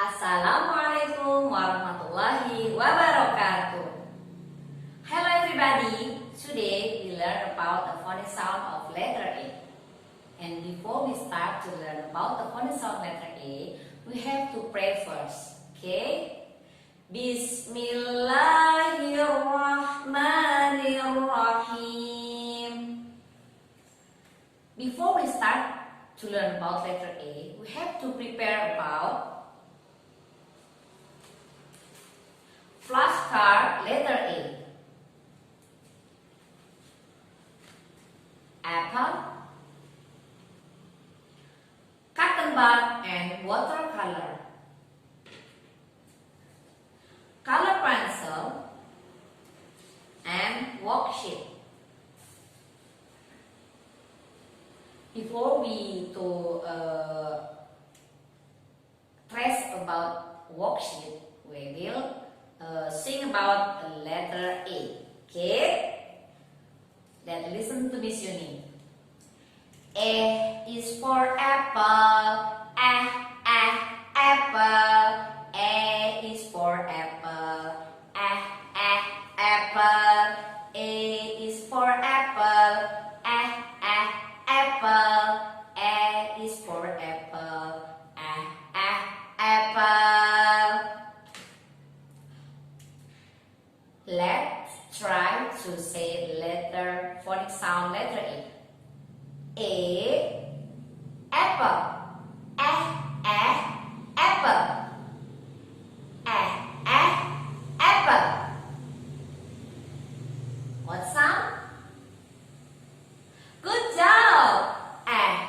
Assalamualaikum warahmatullahi wabarakatuh. Hello everybody. Today we learn about the phonic sound of letter A. And before we start to learn about the phonic sound letter A, we have to pray first. Okay? Bismillahirrahmanirrahim. Before we start to learn about letter A, we have to prepare about flashcard letter A. Apple, cotton bud and watercolor, color pencil and worksheet. Before we trace about worksheet, we will sing about the letter A. Okay? Then listen to Miss Yuni. A is for apple. Apple. A is for apple. Apple. A is for apple. Apple. A is for apple. Apple. Let's try to say letter phonic sound letter A. A, apple. Apple. Apple. What sound? Good job. Apple.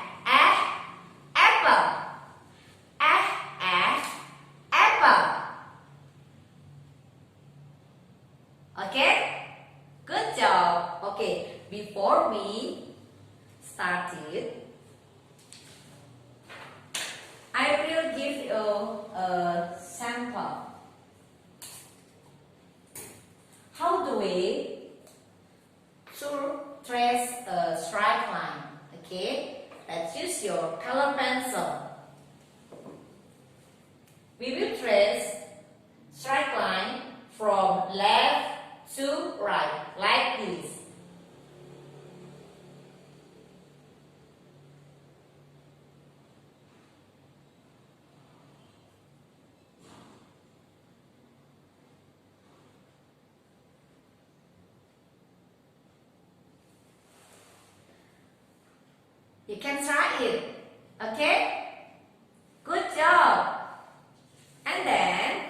Apple. Okay? Good job. Okay, before we start it, I will give you a sample. How do we trace a straight line? Okay, let's use your color pencil. We will trace straight line from left to right, like this. You can try it, okay? Good job. And then,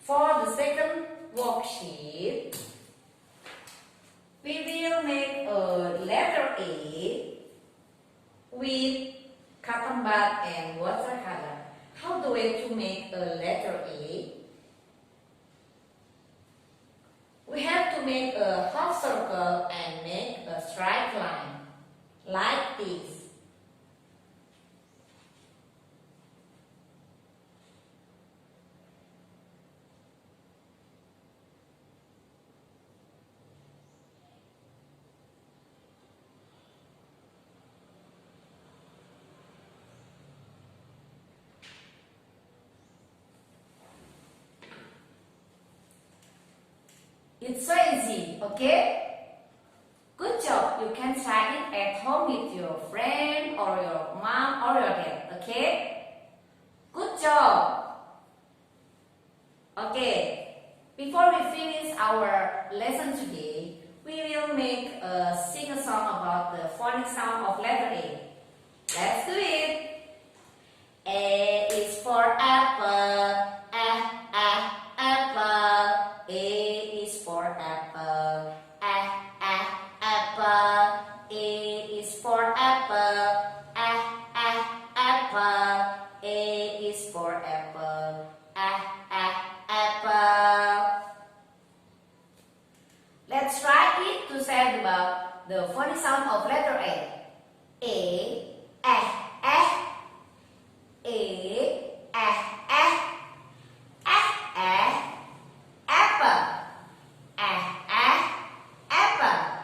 for the second worksheet, we will make a letter A with cotton bud and watercolor. How do we to make a letter A? We have to make a half circle and make a straight line, like this. It's so easy, okay? Good job. You can try it at home with your friend or your mom or your dad, okay? Good job. Okay. Before we finish our lesson today, we will sing a song about the phonic sound of letter A. Let's do it. A is for apple. Apple. A is for apple. Apple. A is for apple. Apple. A is for apple. Apple. Let's try it to say about the phonic sound of letter A. A. Apple. Apple.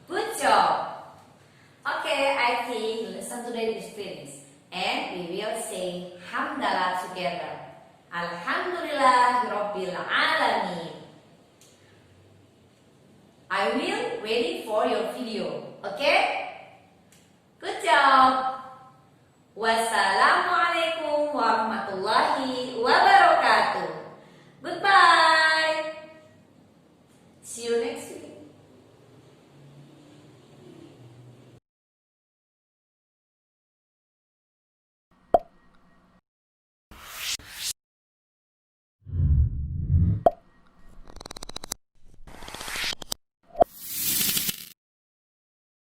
Good job. Okay, I think lesson today finished. And we will say Hamdalah together. Alhamdulillah Rabbil Alamin. I will wait for your video. Okay? Good job. Wassalamualaikum